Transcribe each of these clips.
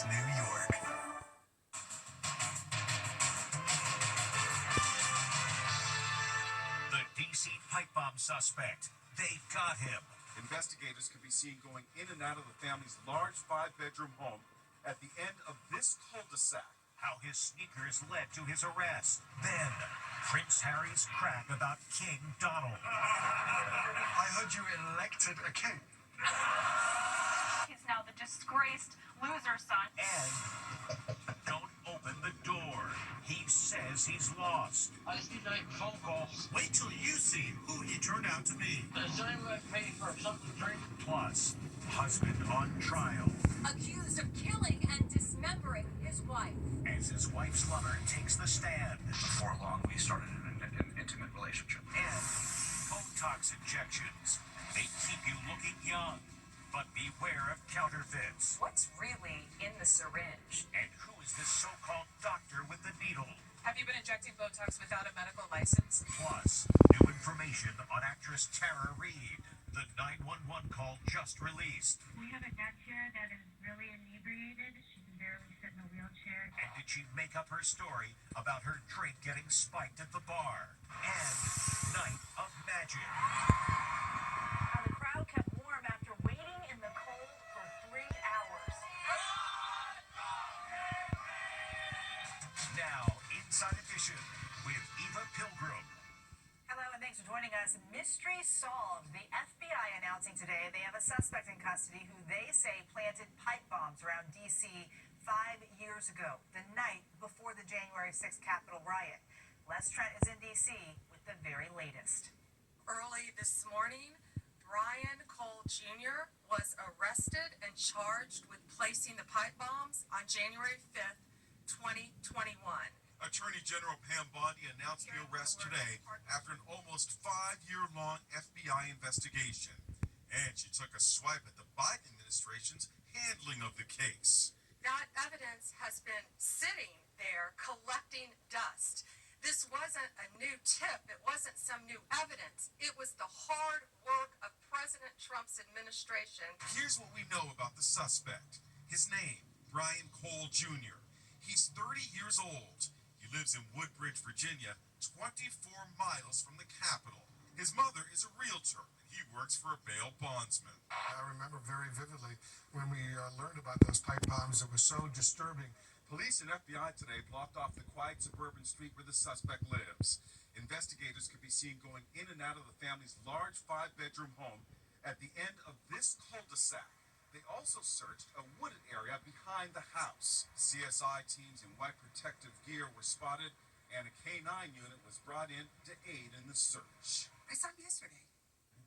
New York. The D.C. pipe bomb suspect. They got him. Investigators could be seen going in and out of the family's large 5-bedroom home at the end of this cul-de-sac. How his sneakers led to his arrest. Then, Prince Harry's crack about King Donald. I heard you elected a king. He's now the disgraced loser son. And don't open the door. He says he's lost. I just need to make a phone call. Wait till you see who he turned out to be. Does anyone pay for something to drink? Plus, husband on trial Accused of killing and dismembering his wife. as his wife's lover takes the stand. Before long, we started an intimate relationship. And Botox injections. They keep you looking young. But beware of counterfeits. What's really in the syringe? And who is this so-called doctor with the needle? Have you been injecting Botox without a medical license? Plus, new information on actress Tara Reid. The 911 call just released. We have a guest here that is really inebriated. She can barely sit in a wheelchair. And did she make up her story about her drink getting spiked at the bar? And Night of Magic. How the crowd kept warm after waiting in the cold for 3 hours. Now, Inside Edition with Eva Pilgrim. Hello and thanks for joining us. Mystery solved. The FBI announcing today they have a suspect in custody who they say planted pipe bombs around D.C. 5 years ago, the night before the January 6th Capitol riot. Les Trent is in D.C. with the very latest. Early this morning, Brian Cole Jr. was arrested and charged with placing the pipe bombs on January 5th, 2021. Attorney General Pam Bondi announced the arrest today after an almost 5-year-long FBI investigation. And she took a swipe at the Biden administration's handling of the case. That evidence has been sitting there collecting dust. This wasn't a new tip. It wasn't some new evidence. It was the hard work of President Trump's administration. Here's what we know about the suspect. His name, Brian Cole Jr. He's 30 years old. He lives in Woodbridge, Virginia, 24 miles from the Capitol. His mother is a realtor, and he works for a bail bondsman. I remember very vividly when we learned about those pipe bombs. It was so disturbing. Police and FBI today blocked off the quiet suburban street where the suspect lives. Investigators could be seen going in and out of the family's large 5-bedroom home at the end of this cul-de-sac. They also searched a wooded area behind the house. CSI teams in white protective gear were spotted, and a K-9 unit was brought in to aid in the search. I saw him yesterday.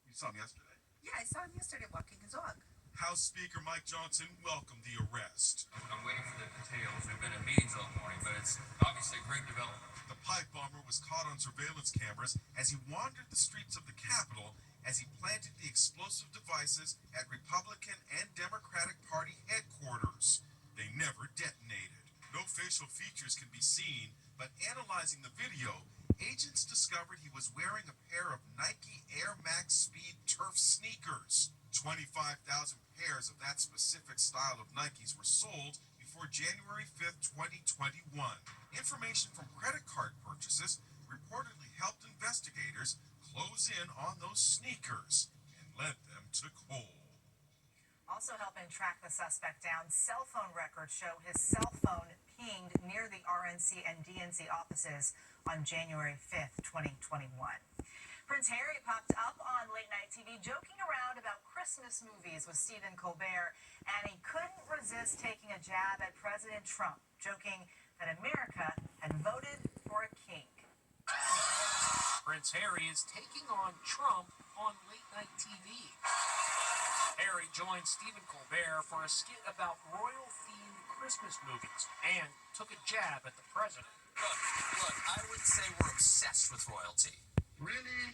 You saw him yesterday. Yeah, I saw him yesterday walking his dog. House Speaker Mike Johnson welcomed the arrest. I'm waiting for the details. We've been in meetings all morning, but it's obviously a great development. The pipe bomber was caught on surveillance cameras as he wandered the streets of the Capitol as he planted the explosive devices at Republican and Democratic Party headquarters. They never detonated. No facial features can be seen, but analyzing the video, agents discovered he was wearing a pair of Nike Air Max Speed Turf sneakers. 25,000 pairs of that specific style of Nikes were sold before January 5th, 2021. Information from credit card purchases reportedly helped investigators close in on those sneakers and led them to Cole. Also helping track the suspect down, cell phone records show his cell phone pinged near the RNC and DNC offices on January 5th, 2021. Prince Harry popped up on late night TV joking around about Christmas movies with Stephen Colbert, and he couldn't resist taking a jab at President Trump, joking that America had voted for a king. Prince Harry is taking on Trump on late night TV. Harry joined Stephen Colbert for a skit about royal-themed Christmas movies and took a jab at the president. Look, I would say we're obsessed with royalty. Really?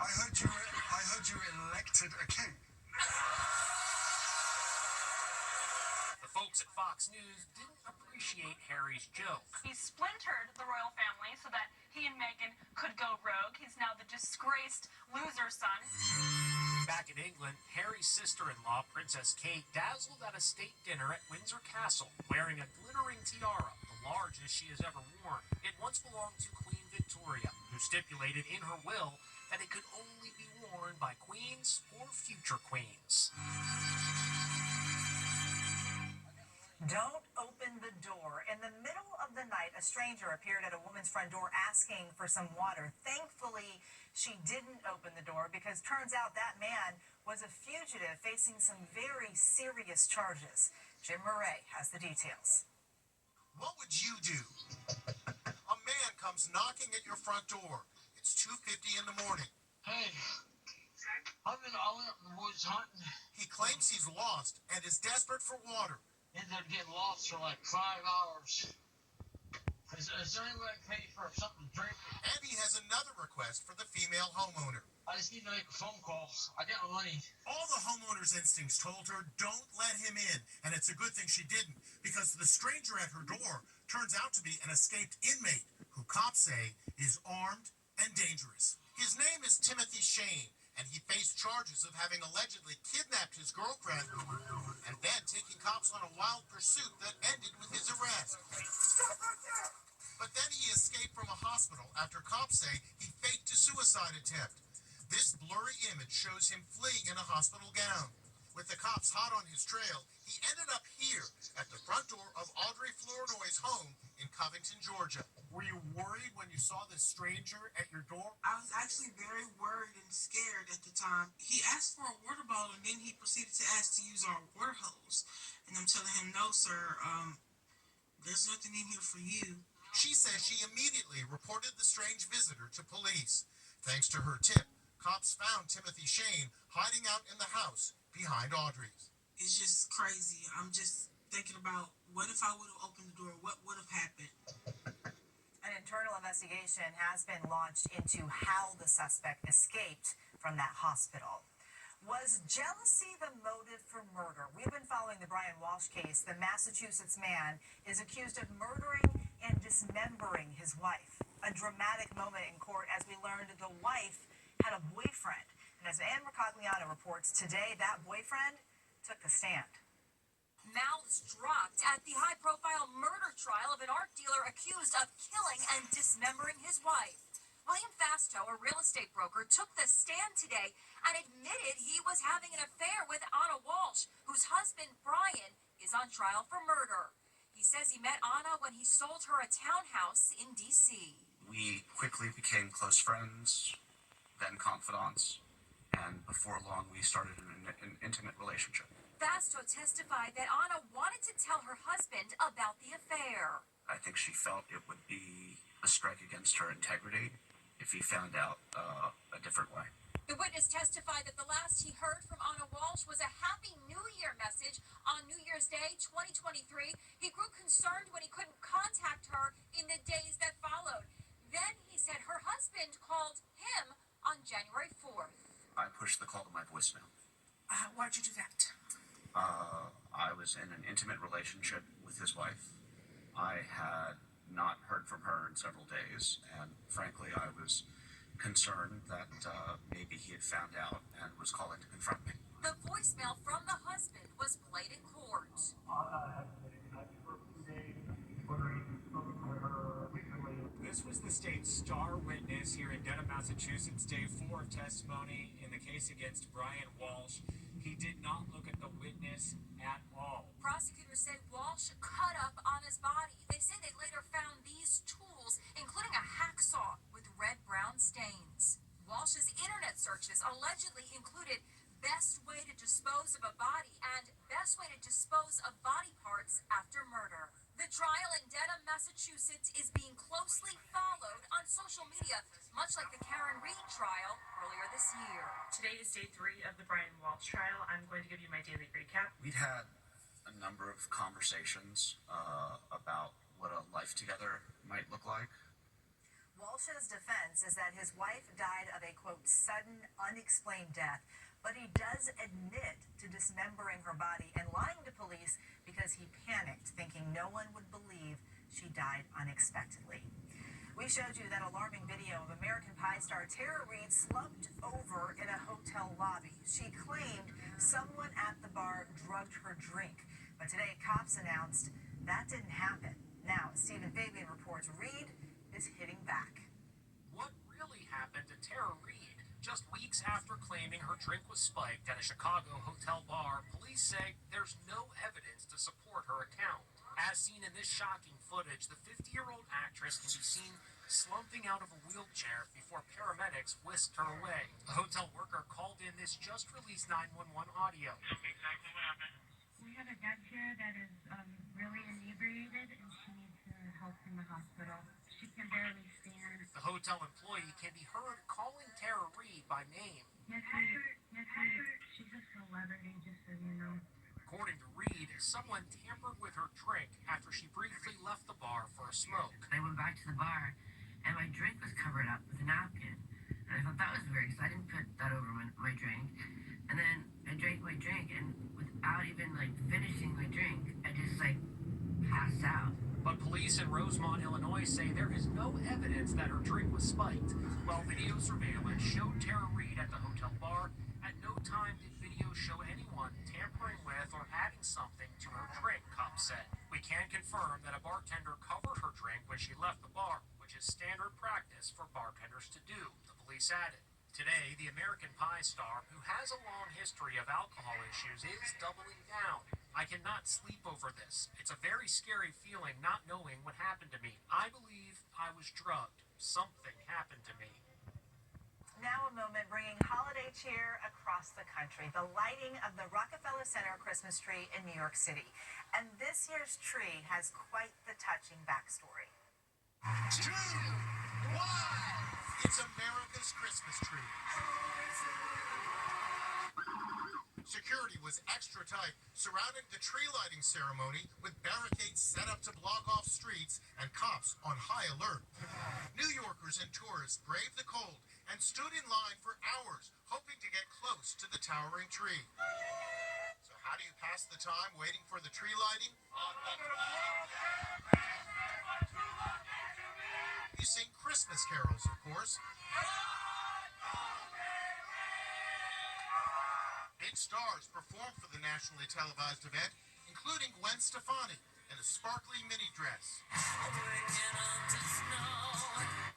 I heard you elected a king. The folks at Fox News didn't appreciate Harry's joke. He splintered the royal family so that he and Meghan could go rogue. He's now the disgraced loser son. Back in England, Harry's sister-in-law, Princess Kate, dazzled at a state dinner at Windsor Castle, wearing a glittering tiara, the largest she has ever worn. It once belonged to Queen Victoria, who stipulated in her will that it could only be worn by queens or future queens. Don't open the door. In the middle of the night, a stranger appeared at a woman's front door asking for some water. Thankfully, she didn't open the door because turns out that man was a fugitive facing some very serious charges. Jim Murray has the details. What would you do? A man comes knocking at your front door. It's 2:50 in the morning. Hey, I've been all up in the woods hunting. He claims he's lost and is desperate for water. Ended up getting lost for like 5 hours. Is there any way I can pay for something to drink? And he has another request for the female homeowner. I just need to make a phone call. I got my money. All the homeowner's instincts told her, don't let him in. And it's a good thing she didn't, because the stranger at her door turns out to be an escaped inmate who cops say is armed and dangerous. His name is Timothy Shane, and he faced charges of having allegedly kidnapped his girlfriend and then taking cops on a wild pursuit that ended with his arrest. But then he escaped from a hospital after cops say he faked a suicide attempt. This blurry image shows him fleeing in a hospital gown. With the cops hot on his trail, he ended up here at the front door of Audrey Flournoy's home in Covington, Georgia. Were you worried when you saw this stranger at your door? I was actually very worried and scared at the time. He asked for a water bottle and then he proceeded to ask to use our water hose. And I'm telling him, no, sir, there's nothing in here for you. She says she immediately reported the strange visitor to police. Thanks to her tip, cops found Timothy Shane hiding out in the house behind Audrey's. It's just crazy. I'm just thinking about what if I would have opened the door? What would have happened? An internal investigation has been launched into how the suspect escaped from that hospital. Was jealousy the motive for murder? We've been following the Brian Walsh case. The Massachusetts man is accused of murdering and dismembering his wife. A dramatic moment in court as we learned the wife had a boyfriend. And as Ann Mercogliano reports, today that boyfriend took the stand. Mouths dropped at the high-profile murder trial of an art dealer accused of killing and dismembering his wife. William Fasto, a real estate broker, took the stand today and admitted he was having an affair with Anna Walsh, whose husband, Brian, is on trial for murder. He says he met Anna when he sold her a townhouse in D.C. We quickly became close friends, then confidants, and before long we started an intimate relationship. Fasto testified that Anna wanted to tell her husband about the affair. I think she felt it would be a strike against her integrity if he found out a different way. The witness testified that the last he heard from Anna Walsh was a Happy New Year message on New Year's Day 2023. He grew concerned when he couldn't contact her in the days that followed. Then he said her husband called him on January 4th. I pushed the call to my voicemail. Why'd you do that? I was in an intimate relationship with his wife. I had not heard from her in several days, and frankly, I was concerned that maybe he had found out and was calling to confront me. The voicemail from the husband was played in court. This was the state's star witness here in Dedham, Massachusetts, day 4 of testimony in the case against Brian Walsh. He did not look at the witness at all. Prosecutors said Walsh cut up Anna's body. They say they later found these tools, including a hacksaw with red-brown stains. Walsh's internet searches allegedly included best way to dispose of a body and best way to dispose of body parts after murder. The trial in Dedham, Massachusetts is being closely followed on social media, much like the Karen Reed trial earlier this year. Today is day 3 of the Brian Walsh trial. I'm going to give you my daily recap. We'd had a number of conversations about what a life together might look like. Walsh's defense is that his wife died of a, quote, sudden, unexplained death, but he does admit to dismembering her body and lying to police because he panicked, thinking no one would believe she died unexpectedly. We showed you that alarming video of American Pie star Tara Reid slumped over in a hotel lobby. She claimed someone at the bar drugged her drink. But today, cops announced that didn't happen. Now, Stephen Fabian reports Reid is hitting back. What really happened to Tara Reid? Just weeks after claiming her drink was spiked at a Chicago hotel bar, police say there's no evidence to support her account. As seen in this shocking footage, the 50-year-old actress can be seen slumping out of a wheelchair before paramedics whisked her away. A hotel worker called in this just-released 911 audio. Exactly what happened. We have a guest here that is really inebriated, and she needs help from the hospital. She can barely stand. The hotel employee can be heard calling Tara Reid by name. Yes, she's a celebrity, just so you know. According to Reid, someone tampered with her drink after she briefly left the bar for a smoke. I went back to the bar, and my drink was covered up with a napkin. And I thought that was weird, because I didn't put that over my drink. And then I drank my drink, and without even, finishing my drink, I just, passed out. But police in Rosemont, Illinois say there is no evidence that her drink was spiked. While video surveillance showed Tara Reid at the hotel bar, at no time did video show anyone tampering with or adding something to her drink, cops said. We can confirm that a bartender covered her drink when she left the bar, which is standard practice for bartenders to do, the police added. Today, the American Pie star, who has a long history of alcohol issues, is doubling down. I cannot sleep over this. It's a very scary feeling not knowing what happened to me. I believe I was drugged. Something happened to me. Now a moment bringing holiday cheer across the country. The lighting of the Rockefeller Center Christmas tree in New York City. And this year's tree has quite the touching backstory. 2, 1! It's America's Christmas tree. Security was extra tight surrounding the tree lighting ceremony with barricades set up to block off streets and cops on high alert. New Yorkers and tourists braved the cold and stood in line for hours, hoping to get close to the towering tree. So how do you pass the time waiting for the tree lighting? You sing Christmas carols, of course. Big stars performed for the nationally televised event, including Gwen Stefani in a sparkly mini dress.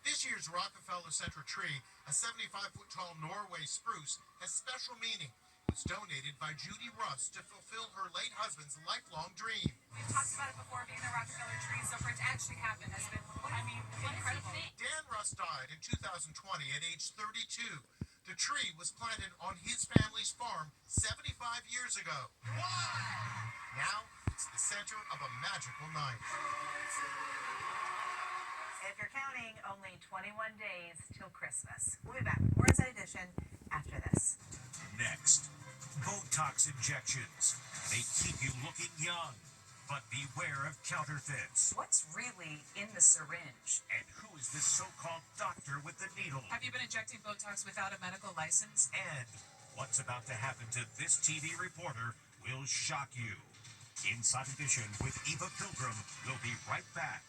This year's Rockefeller Center tree, a 75-foot-tall Norway spruce, has special meaning. It was donated by Judy Russ to fulfill her late husband's lifelong dream. We've talked about it before, being the Rockefeller tree, so for it to actually happen has been, incredible. Dan Russ died in 2020 at age 32. The tree was planted on his family's farm 75 years ago. Now, it's the center of a magical night. If you're counting, only 21 days till Christmas. We'll be back with more Inside Edition after this. Next, Botox injections. They keep you looking young, but beware of counterfeits. What's really in the syringe? And who is this so-called doctor with the needle? Have you been injecting Botox without a medical license? And what's about to happen to this TV reporter will shock you. Inside Edition with Eva Pilgrim will be right back.